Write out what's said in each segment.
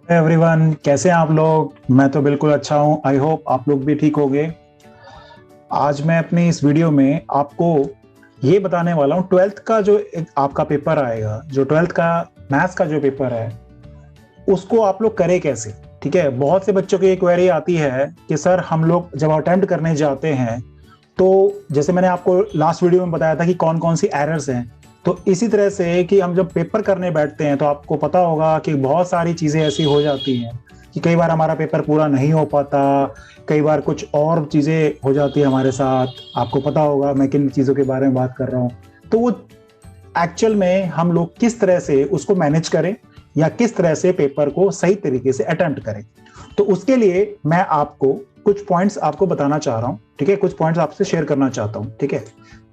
Everyone, कैसे हैं आप लोग। मैं तो बिल्कुल अच्छा हूं। आई होप आप लोग भी ठीक होंगे। आज मैं अपनी इस वीडियो में आपको ये बताने वाला हूं, ट्वेल्थ का जो एक आपका पेपर आएगा, जो ट्वेल्थ का मैथ्स का जो पेपर है, उसको आप लोग करें कैसे। ठीक है, बहुत से बच्चों की एक क्वेरी आती है कि सर हम लोग जब अटेम्प्ट करने जाते हैं तो जैसे मैंने आपको लास्ट वीडियो में बताया था कि कौन कौन सी एरर्स हैं, तो इसी तरह से कि हम जब पेपर करने बैठते हैं तो आपको पता होगा कि बहुत सारी चीजें ऐसी हो जाती हैं कि कई बार हमारा पेपर पूरा नहीं हो पाता, कई बार कुछ और चीजें हो जाती है हमारे साथ। आपको पता होगा मैं किन चीजों के बारे में बात कर रहा हूँ। तो वो एक्चुअल में हम लोग किस तरह से उसको मैनेज करें या किस तरह से पेपर को सही तरीके से अटेम्प्ट करें, तो उसके लिए मैं आपको कुछ पॉइंट्स आपको बताना चाह रहा हूं। ठीक है, कुछ पॉइंट्स आपसे शेयर करना चाहता हूं। ठीक है,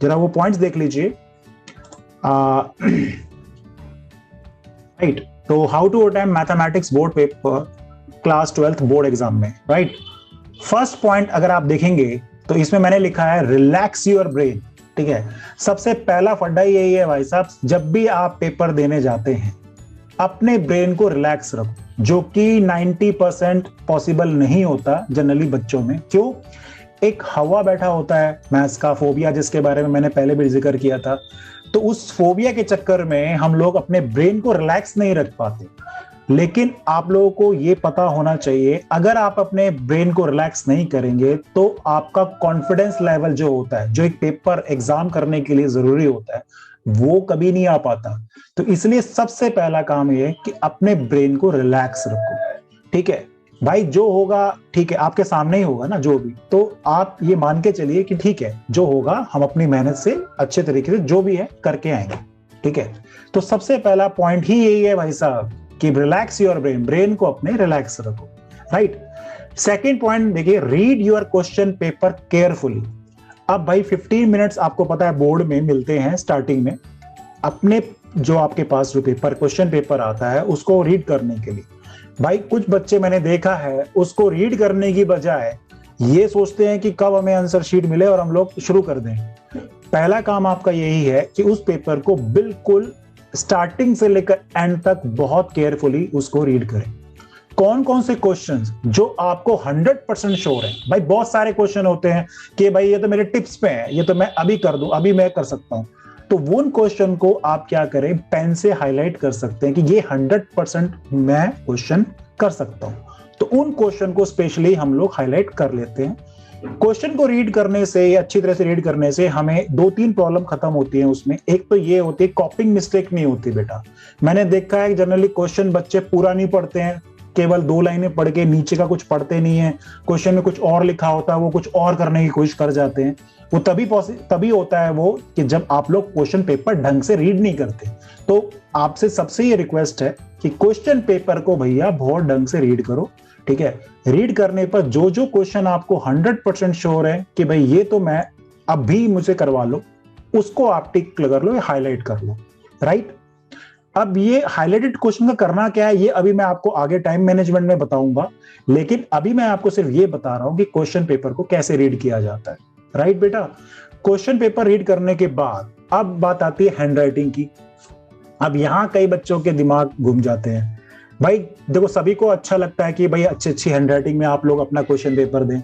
जरा वो पॉइंट्स देख लीजिए। राइट, तो how to attempt mathematics board paper class 12th board exam में। राइट, फर्स्ट पॉइंट अगर आप देखेंगे तो इसमें मैंने लिखा है रिलैक्स योर ब्रेन। ठीक है, सबसे पहला फंडा यही है भाई साहब, जब भी आप पेपर देने जाते हैं अपने ब्रेन को रिलैक्स रखो, जो कि 90% पॉसिबल नहीं होता जनरली बच्चों में। क्यों? एक हवा बैठा होता है मैथ्स का फोबिया, जिसके बारे में मैंने पहले भी जिक्र किया था। तो उस फोबिया के चक्कर में हम लोग अपने ब्रेन को रिलैक्स नहीं रख पाते। लेकिन आप लोगों को ये पता होना चाहिए, अगर आप अपने ब्रेन को रिलैक्स नहीं करेंगे तो आपका कॉन्फिडेंस लेवल जो होता है, जो एक पेपर एग्जाम करने के लिए जरूरी होता है, वो कभी नहीं आ पाता। तो इसलिए सबसे पहला काम ये है कि अपने ब्रेन को रिलैक्स रखो। ठीक है भाई, जो होगा ठीक है, आपके सामने ही होगा ना जो भी, तो आप ये मान के चलिए कि ठीक है, जो होगा हम अपनी मेहनत से अच्छे तरीके से जो भी है करके आएंगे। ठीक है, तो सबसे पहला पॉइंट ही यही है भाई साहब कि रिलैक्स योर ब्रेन, ब्रेन को अपने रिलैक्स रखो। राइट, सेकेंड पॉइंट देखिए, read your question paper carefully. अब भाई 15 मिनट्स आपको पता है बोर्ड में मिलते हैं स्टार्टिंग में, अपने जो आपके पास जो पेपर क्वेश्चन पेपर आता है उसको रीड करने के लिए। भाई कुछ बच्चे मैंने देखा है उसको रीड करने की बजाय ये सोचते हैं कि कब हमें आंसर शीट मिले और हम लोग शुरू कर दें। पहला काम आपका यही है कि उस पेपर को बिल्कुल स्टार्टिंग से लेकर एंड तक बहुत केयरफुली उसको रीड करें। कौन कौन से क्वेश्चंस जो आपको 100% श्योर है। भाई बहुत सारे क्वेश्चन होते हैं कि भाई ये तो मेरे टिप्स पे है, ये तो मैं अभी कर दूं, अभी मैं कर सकता हूं। तो उन क्वेश्चन को आप क्या करें, पेन से हाईलाइट कर सकते हैं कि ये 100% मैं क्वेश्चन कर सकता हूं। तो उन क्वेश्चन को स्पेशली हम लोग हाईलाइट कर लेते हैं। क्वेश्चन को रीड करने से या अच्छी तरह से रीड करने से हमें दो तीन प्रॉब्लम खत्म होती है उसमें। एक तो ये होती है कॉपिंग मिस्टेक नहीं होती बेटा। मैंने देखा है जनरली क्वेश्चन बच्चे पूरा नहीं पढ़ते हैं, केवल 2 लाइनें पढ़ के नीचे का कुछ पढ़ते नहीं है, क्वेश्चन में कुछ और लिखा होता है वो कुछ और करने की कोशिश कर जाते हैं। वो तभी होता है वो कि जब आप लोग क्वेश्चन पेपर ढंग से रीड नहीं करते। तो आपसे सबसे ये रिक्वेस्ट है कि क्वेश्चन पेपर को भैया बहुत ढंग से रीड करो। ठीक है, रीड करने पर जो जो क्वेश्चन आपको 100% श्योर है कि भाई ये तो मैं अभी मुझे करवा लो, उसको आप टिक कर लो या हाईलाइट कर लो। राइट, अब ये हाईलाइटेड क्वेश्चन का करना क्या है ये अभी मैं आपको आगे टाइम मैनेजमेंट में बताऊंगा, लेकिन अभी मैं आपको सिर्फ ये बता रहा हूं कि क्वेश्चन पेपर को कैसे रीड किया जाता है। राइट बेटा, क्वेश्चन पेपर रीड करने के बाद अब बात आती है हैंडराइटिंग की। अब यहां कई बच्चों के दिमाग घूम जाते हैं। भाई देखो, सभी को अच्छा लगता है कि भाई अच्छी अच्छी हैंडराइटिंग में आप लोग अपना क्वेश्चन पेपर दें,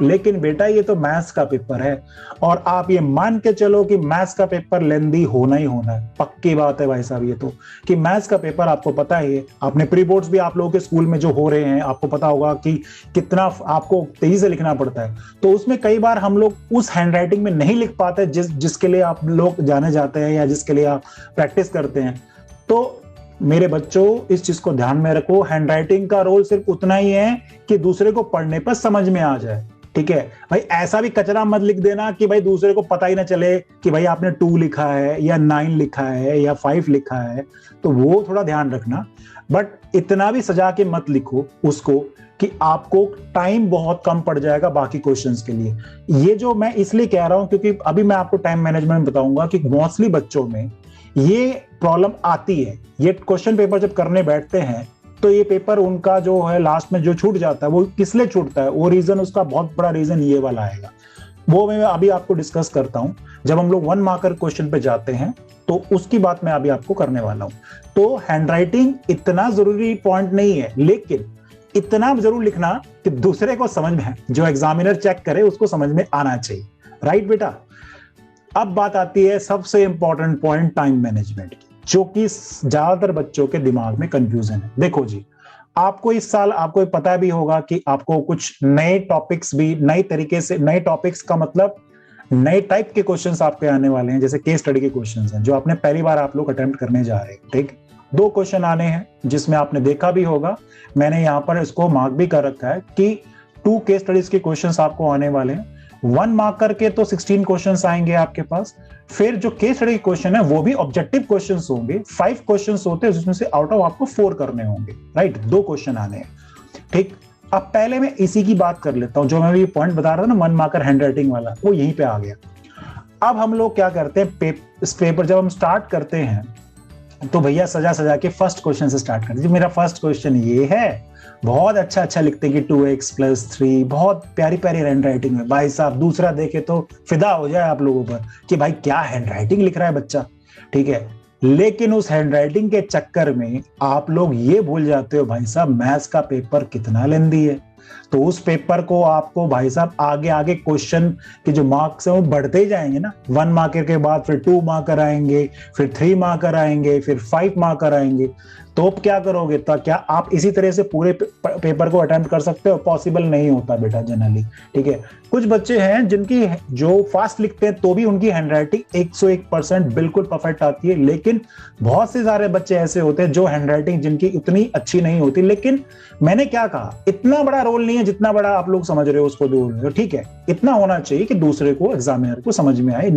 लेकिन बेटा ये तो मैथ्स का पेपर है और आप ये मान के चलो कि मैथ्स का पेपर लेंदी होना ही होना है। पक्की बात है भाई साहब ये तो, कि मैथ्स का पेपर आपको पता है, आपने प्री बोर्ड्स भी आप लोगों के स्कूल में जो हो रहे हैं आपको पता होगा कि कितना आपको तेजी से लिखना पड़ता है। तो उसमें कई बार हम लोग उस हैंडराइटिंग में नहीं लिख पाते जिसके लिए आप लोग जाने जाते हैं या जिसके लिए आप प्रैक्टिस करते हैं। तो मेरे बच्चों इस चीज को ध्यान में रखो, हैंडराइटिंग का रोल सिर्फ उतना ही है कि दूसरे को पढ़ने पर समझ में आ जाए। ठीक है भाई, ऐसा भी कचरा मत लिख देना कि भाई दूसरे को पता ही ना चले कि भाई आपने 2 लिखा है या 9 लिखा है या 5 लिखा है। तो वो थोड़ा ध्यान रखना, बट इतना भी सजा के मत लिखो उसको कि आपको टाइम बहुत कम पड़ जाएगा बाकी क्वेश्चंस के लिए। ये जो मैं इसलिए कह रहा हूं क्योंकि अभी मैं आपको टाइम मैनेजमेंट बताऊंगा कि मोस्टली बच्चों में ये प्रॉब्लम आती है। ये क्वेश्चन पेपर जब करने बैठते हैं तो ये पेपर उनका जो है लास्ट में जो छूट जाता है, वो किस लिए छूटता है, वो रीजन उसका बहुत बड़ा रीजन ये वाला आएगा। वो मैं अभी आपको डिस्कस करता हूं जब हम लोग 1 मार्कर क्वेश्चन पे जाते हैं, तो उसकी बात मैं अभी आपको करने वाला हूं। तो हैंडराइटिंग इतना जरूरी पॉइंट नहीं है, लेकिन इतना जरूर लिखना कि दूसरे को समझ में, जो एग्जामिनर चेक करे उसको समझ में आना चाहिए। राइट बेटा। अब बात आती है सबसे इंपॉर्टेंट पॉइंट, टाइम मैनेजमेंट की, जो कि ज्यादातर बच्चों के दिमाग में कंफ्यूजन है। देखो जी, आपको इस साल आपको पता भी होगा कि आपको कुछ नए टॉपिक्स भी, नए तरीके से, नए टॉपिक्स का मतलब नए टाइप के क्वेश्चंस आपके आने वाले हैं, जैसे केस स्टडी के क्वेश्चंस हैं जो आपने पहली बार आप लोग अटेम्प्ट करने जा रहे हैं। ठीक, 2 क्वेश्चन आने हैं जिसमें आपने देखा भी होगा, मैंने यहाँ पर इसको मार्क भी कर रखा है कि 2 केस स्टडीज के क्वेश्चंस आपको आने वाले हैं। 1 मार्कर के तो 16 क्वेश्चंस आएंगे आपके पास। फिर जो केस स्टडी क्वेश्चन है वो भी ऑब्जेक्टिव क्वेश्चंस होंगे, 5 क्वेश्चंस होते हैं जिसमें से आउट ऑफ आपको 4 करने होंगे। राइट, 2 क्वेश्चन आने हैं। ठीक, अब पहले मैं इसी की बात कर लेता हूं, जो मैं भी पॉइंट बता रहा था ना 1 मार्कर हैंडराइटिंग वाला, वो यहीं पे आ गया। अब हम लोग क्या करते हैं, इस पेपर जब हम स्टार्ट करते हैं तो भैया सजा सजा के फर्स्ट क्वेश्चन से स्टार्ट करते हैं। मेरा फर्स्ट क्वेश्चन ये है, बहुत अच्छा लिखते हैं कि 2x + 3, बहुत प्यारी प्यारी हैंड राइटिंग में। भाई साहब दूसरा देखे तो फिदा हो जाए आप लोगों पर कि भाई क्या हैंड राइटिंग लिख रहा है बच्चा। ठीक है, लेकिन उस हैंड राइटिंग के चक्कर में आप लोग ये भूल जाते हो भाई साहब मैथ्स का पेपर कितना लेंदी है। तो उस पेपर को आपको भाई साहब आगे आगे क्वेश्चन के जो मार्क्स हैं वो बढ़ते ही जाएंगे ना। 1 मार्कर के बाद फिर 2 मार्कर आएंगे, फिर 3 मार्कर आएंगे, फिर 5 मार्कर आएंगे। तो अब क्या करोगे, तो क्या आप इसी तरह से पूरे पेपर को अटेम्प्ट कर सकते हो? पॉसिबल नहीं होता बेटा जनरली। ठीक है, कुछ बच्चे हैं जिनकी जो फास्ट लिखते हैं तो भी उनकी हैंडराइटिंग 101% बिल्कुल परफेक्ट आती है, लेकिन बहुत से सारे बच्चे ऐसे होते हैं जो हैंडराइटिंग जिनकी उतनी अच्छी नहीं होती। लेकिन मैंने क्या कहा, इतना बड़ा रोल नहीं है जितना बड़ा आप लोग समझ रहे हो उसको बोल रहे हो। ठीक है, इतना होना चाहिए कि दूसरे को, एग्जामिनर को समझ में आए।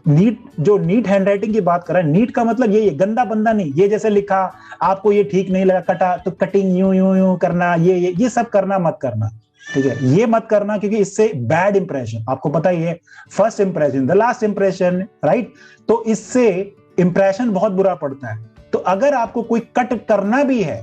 नीट हैंडराइटिंग की बात कर रहा है, नीट का मतलब ये गंदा बंदा नहीं, ये जैसे लिखा आपको ये ठीक नहीं लगा, कटा तो कटिंग यूं यूं यूं करना, ये सब करना मत करना। ठीक है, ये मत करना, क्योंकि इससे बैड इंप्रेशन, आपको पता ही है, first impression the last impression. Right, तो इससे इंप्रेशन बहुत बुरा पड़ता है। तो अगर आपको कोई कट करना भी है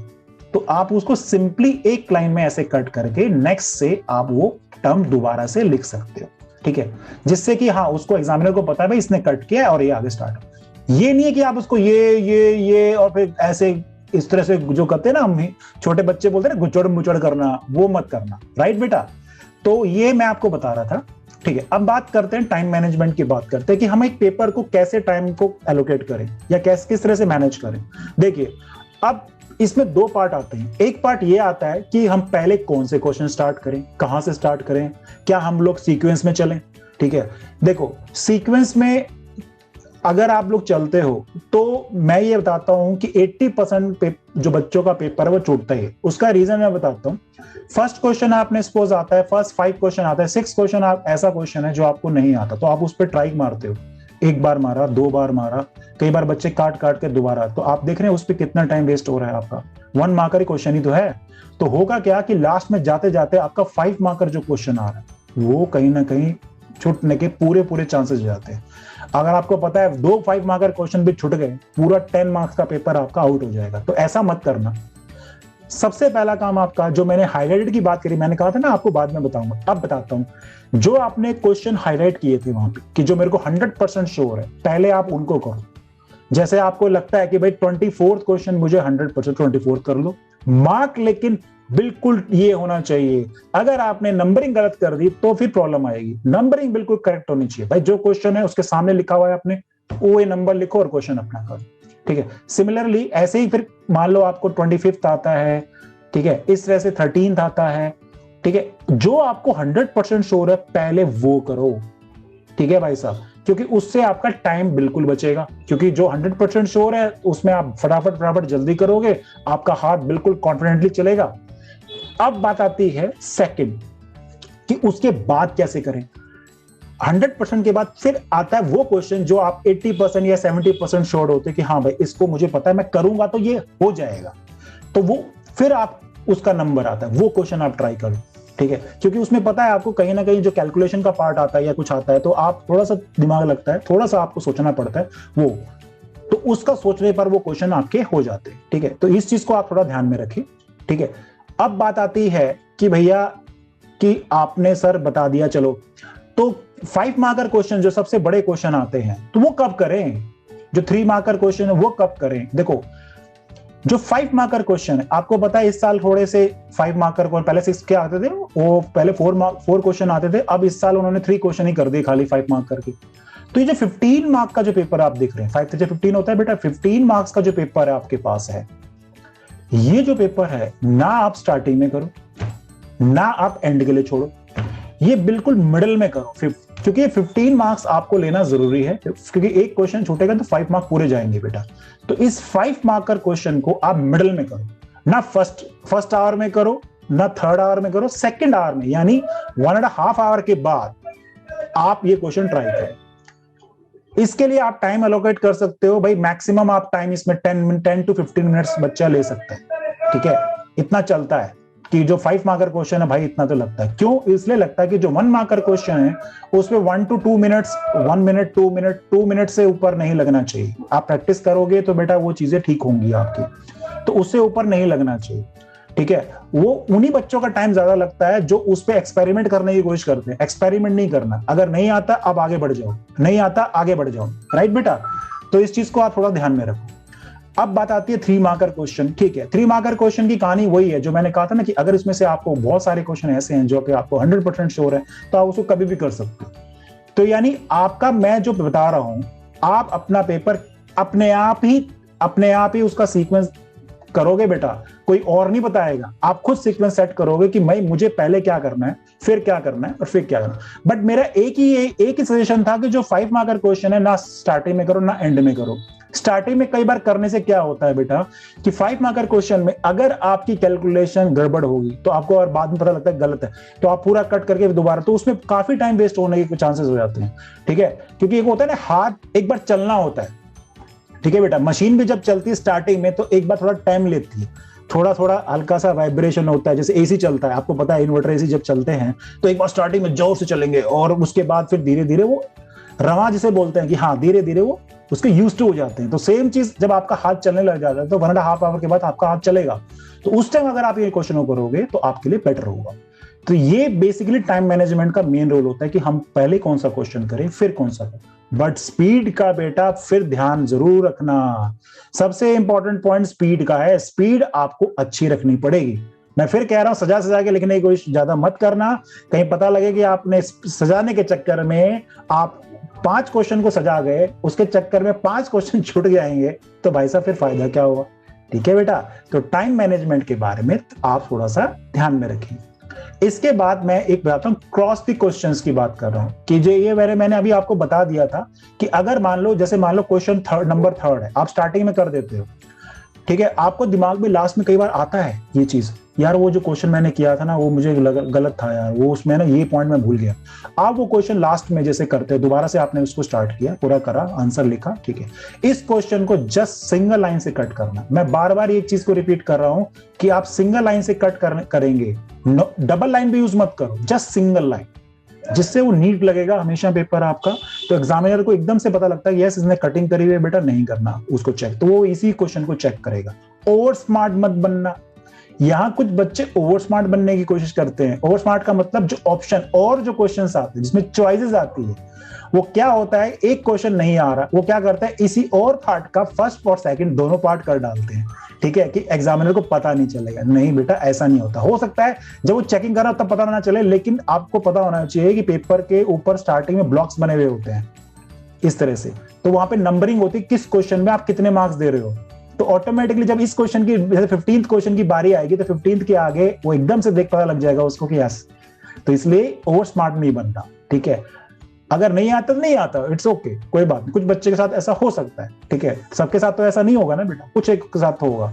तो आप उसको सिंपली एक लाइन में ऐसे कट करके नेक्स्ट से आप वो टर्म दोबारा से लिख सकते हो। ठीक है, जिससे कि हाँ उसको, एग्जामिनर को पता है भाई इसने कट किया और ये आगे स्टार्ट। ये नहीं है कि आप उसको ये और फिर ऐसे इस तरह से जो करते हैं ना, हम छोटे बच्चे बोलते हैं ना, गुचड़ मुचड़ करना, वो मत करना। राइट बेटा, तो ये मैं आपको बता रहा था। ठीक है, अब बात करते हैं टाइम मैनेजमेंट की, बात करते हैं कि हम एक पेपर को कैसे टाइम को एलोकेट करें या किस तरह से मैनेज करें। देखिए, अब इसमें 2 पार्ट आते हैं। एक पार्ट ये आता है कि हम पहले कौन से क्वेश्चन स्टार्ट करें, कहां से स्टार्ट करें, क्या हम लोग सीक्वेंस में चलें। ठीक है, देखो सीक्वेंस में अगर आप लोग चलते हो तो मैं ये बताता हूं कि 80% जो बच्चों का पेपर है वो छूटता है। उसका रीजन मैं बताता हूं। फर्स्ट क्वेश्चन आपने सपोज आता है, फर्स्ट 5 क्वेश्चन आता है, 6 क्वेश्चन आप ऐसा क्वेश्चन है जो आपको नहीं आता, तो आप उस पर ट्राई मारते हो, 1 बार मारा, 2 बार मारा, कई बार बच्चे काट काट के दोबारा, तो आप देख रहे हैं उस पर कितना टाइम वेस्ट हो रहा है आपका। 1 मार्कर क्वेश्चन ही तो है। तो होगा क्या कि लास्ट में जाते जाते आपका 5 मार्कर जो क्वेश्चन आ रहा है वो कहीं ना कहीं छूटने के पूरे चांसेस जाते हैं। अगर आपको पता है 2 5 मार्कर क्वेश्चन भी छूट गए, पूरा 10 मार्क्स का पेपर आपका आउट हो जाएगा। तो ऐसा मत करना। सबसे पहला काम आपका, जो मैंने हाईलाइटेड की बात करी, मैंने कहा था ना आपको बाद में बताऊंगा, अब बताता हूं। जो आपने क्वेश्चन हाईलाइट किए थे वहां पे कि जो मेरे को 100% श्योर है, पहले आप उनको करो। जैसे आपको लगता है कि भाई 24th क्वेश्चन मुझे 100% 24 कर लो मार्क, लेकिन बिल्कुल ये होना चाहिए, अगर आपने नंबरिंग गलत कर दी तो फिर प्रॉब्लम आएगी। नंबरिंग बिल्कुल करेक्ट होनी चाहिए भाई। जो क्वेश्चन है उसके सामने लिखा हुआ है आपने वो नंबर लिखो और क्वेश्चन अपना करो। ठीक है, सिमिलरली ऐसे ही फिर मान लो आपको 25th आता है, ठीक है, इस तरह से 13th आता है। ठीक है, जो आपको 100% श्योर है पहले वो करो। ठीक है भाई साहब, क्योंकि उससे आपका टाइम बिल्कुल बचेगा, क्योंकि जो 100% श्योर है उसमें आप फटाफट जल्दी करोगे, आपका हाथ बिल्कुल कॉन्फिडेंटली चलेगा। अब बात आती है सेकंड कि उसके बाद कैसे करें। 100% के बाद फिर आता है वो क्वेश्चन जो आप 80% या 70% श्योर होते हैं कि हाँ भाई इसको मुझे पता है, मैं करूंगा तो ये हो जाएगा। तो वो फिर आप उसका नंबर आता है, वो क्वेश्चन आप ट्राई करो। ठीक है, क्योंकि उसमें पता है आपको कहीं ना कहीं जो कैलकुलेशन का पार्ट आता है या कुछ आता है तो आप थोड़ा सा दिमाग लगता है, थोड़ा सा आपको सोचना पड़ता है, वो तो उसका सोचने पर वो क्वेश्चन आपके हो जाते हैं। ठीक है, तो इस चीज को आप थोड़ा ध्यान में रखिए। ठीक है, अब बात आती है कि भैया कि आपने सर बता दिया, चलो तो 5 मार्कर क्वेश्चन जो सबसे बड़े क्वेश्चन आते हैं तो वो कब करें, जो 3 मार्कर क्वेश्चन है वो कब करें। देखो जो 5 मार्कर क्वेश्चन है, आपको पता है इस साल थोड़े से 5 मार्कर को, पहले 6 क्या आते थे, वो पहले 4 क्वेश्चन आते थे, अब इस साल उन्होंने 3 क्वेश्चन ही कर दिए खाली 5 मार्कर के। तो ये जो 15 मार्क का जो पेपर आप देख रहे हैं, 5 से 15 होता है बेटा, 15 मार्क्स का जो पेपर है आपके पास है, ये जो पेपर है ना आप स्टार्टिंग में करो ना आप एंड के लिए छोड़ो, ये बिल्कुल मिडिल में करो, क्योंकि ये 15 मार्क्स आपको लेना जरूरी है, क्योंकि एक क्वेश्चन छूटेगा तो 5 मार्क पूरे जाएंगे बेटा। तो इस 5 मार्कर क्वेश्चन को आप मिडिल में करो, ना फर्स्ट आवर में करो, ना थर्ड आवर में करो, सेकंड आवर में, यानी 1.5 आवर के बाद आप ये क्वेश्चन ट्राई करें। इसके लिए आप टाइम अलोकेट कर सकते हो भाई, मैक्सिमम आप टाइम इसमें 10 to 15 मिनट्स बच्चा ले सकता है, ठीक है, इतना चलता है कि जो 5 मार्कर क्वेश्चन है भाई इतना तो लगता है। क्यों इसलिए लगता है कि जो 1 मार्कर क्वेश्चन है उसमें 1 to 2 मिनट्स, 1 मिनट 2 मिनट से ऊपर नहीं लगना चाहिए। आप प्रैक्टिस करोगे तो बेटा वो चीजें ठीक होंगी आपकी, तो उससे ऊपर नहीं लगना चाहिए, ठीक है। वो उन्हीं बच्चों का टाइम ज्यादा लगता है जो उस पर एक्सपेरिमेंट करने की कोशिश करते हैं। एक्सपेरिमेंट नहीं करना, अगर नहीं आता अब आगे बढ़ जाओ, नहीं आता आगे बढ़ जाओ, राइट बेटा। तो इस चीज को आप थोड़ा ध्यान में रखो। अब बात आती है 3 मार्कर क्वेश्चन, ठीक है। 3 मार्कर क्वेश्चन की कहानी वही है जो मैंने कहा था ना, कि अगर इसमें से आपको बहुत सारे क्वेश्चन ऐसे हैं जो कि आपको 100% श्योर है तो आप उसको कभी भी कर सकते हो। तो यानी आपका, मैं जो बता रहा हूं, आप अपना पेपर अपने आप ही उसका सीक्वेंस करोगे बेटा, कोई और नहीं बताएगा। आप खुद सीक्वेंस सेट करोगे कि भाई मुझे पहले क्या करना है, फिर क्या करना है और फिर क्या करना है। बट मेरा एक ही सजेशन था कि जो 5 मार्कर क्वेश्चन है ना स्टार्टिंग में करो ना एंड में करो। स्टार्टिंग में कई बार करने से क्या होता है बेटा कि 5 मार्कर क्वेश्चन में अगर आपकी कैलकुलेशन गड़बड़ होगी तो आपको और बाद में पता लगता है गलत है, तो आप पूरा कट करके दोबारा, तो उसमें काफी टाइम वेस्ट होने के चांसेस हो जाते हैं, ठीक है। क्योंकि एक होता है ना, हाथ एक बार चलना होता है, ठीक है बेटा। मशीन भी जब चलती है स्टार्टिंग में तो एक बार थोड़ा टाइम लेती है, थोड़ा हल्का सा वाइब्रेशन होता है, जैसे एसी चलता है, आपको पता है इन्वर्टर एसी जब चलते हैं तो एक बार स्टार्टिंग में जोर से चलेंगे और उसके बाद फिर धीरे धीरे वो रवा जिसे बोलते हैं कि हाँ धीरे धीरे वो उसके यूज्ड टू हो जाते हैं। तो सेम चीज जब आपका हाथ चलने लग जाता है तो 1.5 आवर के बाद आपका हाथ चलेगा, तो उस टाइम अगर आप ये क्वेश्चन करोगे तो आपके लिए बेटर होगा। तो ये बेसिकली टाइम मैनेजमेंट का मेन रोल होता है कि हम पहले कौन सा क्वेश्चन करें फिर कौन सा करें। बट स्पीड का बेटा फिर ध्यान जरूर रखना, सबसे इंपॉर्टेंट पॉइंट स्पीड का है। स्पीड आपको अच्छी रखनी पड़ेगी। मैं फिर कह रहा हूं सजा के लिखने की कोशिश ज्यादा मत करना, कहीं पता लगे कि आपने सजाने के चक्कर में आप 5 क्वेश्चन को सजा गए, उसके चक्कर में 5 क्वेश्चन छूट जाएंगे तो भाई साहब फिर फायदा क्या होगा, ठीक है बेटा। तो टाइम मैनेजमेंट के बारे में आप थोड़ा सा ध्यान में रखिए। इसके बाद मैं एक बताता हूं, क्रॉस द क्वेश्चंस की बात कर रहा हूं कि जो ये मैंने अभी आपको बता दिया था कि अगर मान लो क्वेश्चन नंबर 3 है, आप स्टार्टिंग में कर देते हो, ठीक है, आपको दिमाग में लास्ट में कई बार आता है ये चीज, यार वो जो क्वेश्चन मैंने किया था ना वो मुझे गलत था यार, वो उसमें ना ये पॉइंट मैं भूल गया। आप वो क्वेश्चन लास्ट में जैसे करते हैं, दोबारा से आपने उसको स्टार्ट किया, पूरा करा, आंसर लिखा, ठीक है, इस क्वेश्चन को जस्ट सिंगल लाइन से कट करना। मैं बार बार एक चीज को रिपीट कर रहा हूं कि आप सिंगल लाइन से कट करेंगे, डबल लाइन भी यूज मत करो, जस्ट सिंगल लाइन, जिससे वो नीट लगेगा हमेशा पेपर आपका। तो एग्जामिनर को एकदम से पता लगता है यस इसने कटिंग करी हुई, बेटा नहीं करना उसको चेक, तो वो इसी क्वेश्चन को चेक करेगा। ओवर स्मार्ट मत बनना। यहां कुछ बच्चे ओवर स्मार्ट बनने की कोशिश करते हैं। ओवर स्मार्ट का मतलब जो ऑप्शन और जो क्वेश्चंस आते हैं जिसमें चॉइसेस आती है, वो क्या होता है, एक क्वेश्चन नहीं आ रहा, वो क्या करता है इसी और पार्ट का फर्स्ट और सेकंड दोनों पार्ट कर डालते हैं, ठीक है, कि एग्जामिनर को पता नहीं चलेगा। नहीं बेटा ऐसा नहीं होता। हो सकता है जब वो चेकिंग कर रहा हो तब पता ना चले, लेकिन आपको पता होना चाहिए कि पेपर के ऊपर स्टार्टिंग में ब्लॉक्स बने हुए होते हैं इस तरह से, तो वहां पे नंबरिंग होती है किस क्वेश्चन में आप कितने मार्क्स दे रहे हो। तो ऑटोमेटिकली जब इस क्वेश्चन की जैसे 15th क्वेश्चन की बारी आएगी तो 15th के आगे वो एकदम से देख पता लग जाएगा उसको कि यस, तो इसलिए ओवर स्मार्ट नहीं बनता, ठीक है। अगर नहीं आता तो नहीं आता, इट्स ओके, कोई बात नहीं। कुछ बच्चे के साथ ऐसा हो सकता है, ठीक है, सबके साथ तो ऐसा नहीं होगा ना बेटा, कुछ एक के साथ होगा।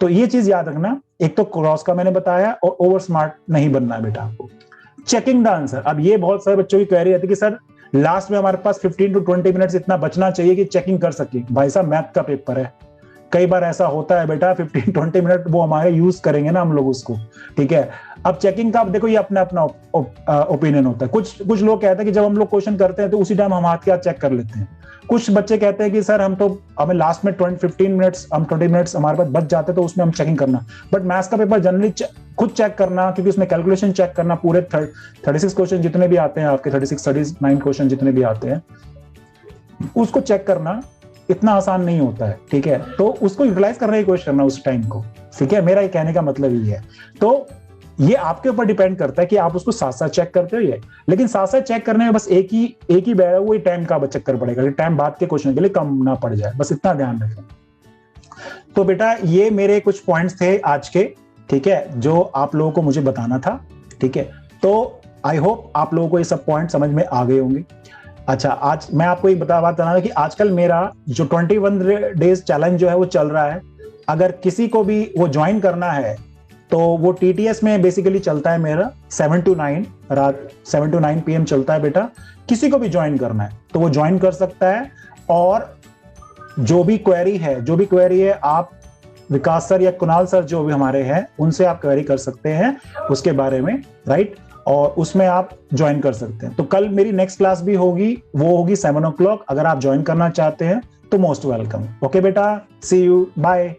तो ये चीज याद रखना, एक तो क्रॉस का मैंने बताया और ओवर स्मार्ट नहीं बनना है बेटा आपको। चेकिंग द आंसर, अब ये बहुत सारे बच्चों की क्वेरी आती है कि सर लास्ट में हमारे पास 15 to 20 मिनट्स इतना बचना चाहिए कि चेकिंग कर सके। भाई साहब मैथ का पेपर है, कई बार ऐसा होता है बेटा 15-20 मिनट वो हमारे यूज करेंगे ना हम लोग उसको, ठीक है। अब चेकिंग का देखो ये अपना अपना ओपिनियन होता है। कुछ लोग कहते हैं कि जब हम लोग क्वेश्चन करते हैं तो उसी टाइम हम हाथ के हाथ चेक कर लेते हैं। कुछ बच्चे कहते हैं कि सर हमें लास्ट में 15 मिनट्स, हम 20 मिनट्स हमारे पास बच जाते तो उसमें हम चेकिंग करना, बट मैथ्स का पेपर जनरली खुद चेक करना, क्योंकि उसमें कैलकुलेशन चेक करना, पूरे 36 क्वेश्चन जितने भी आते हैं आपके, 39 क्वेश्चन जितने भी आते हैं, उसको चेक करना इतना आसान नहीं होता है, ठीक है। तो उसको यूटिलाइज करने की कोशिश करना उस टाइम को, ठीक है। मेरा ये कहने का मतलब ये है। तो ये आपके ऊपर डिपेंड करता है कि आप उसको साथ साथ चेक करते हो ये, लेकिन साथ साथ चेक करने में बस एक ही बैठा हुआ टाइम का चक्कर पड़ेगा कि टाइम बाद के क्वेश्चन के लिए कम ना पड़ जाए, बस इतना ध्यान रखें। तो बेटा ये मेरे कुछ पॉइंट्स थे आज के, ठीक है, जो आप लोगों को मुझे बताना था, ठीक है। तो आई होप आप लोगों को ये सब पॉइंट समझ में आ गए होंगे। अच्छा, आज मैं आपको एक बात बताना कि आजकल मेरा जो 21 डेज चैलेंज जो है वो चल रहा है। अगर किसी को भी वो ज्वाइन करना है तो वो TTS में बेसिकली चलता है मेरा 7 to 9 रात 7 to 9 PM चलता है बेटा। किसी को भी ज्वाइन करना है तो वो ज्वाइन कर सकता है, और जो भी क्वेरी है आप विकास सर या कुणाल सर जो भी हमारे हैं उनसे आप क्वेरी कर सकते हैं उसके बारे में, राइट, और उसमें आप ज्वाइन कर सकते हैं। तो कल मेरी नेक्स्ट क्लास भी होगी, वो होगी 7 o'clock। अगर आप ज्वाइन करना चाहते हैं तो मोस्ट वेलकम। ओके बेटा, सी यू, बाय।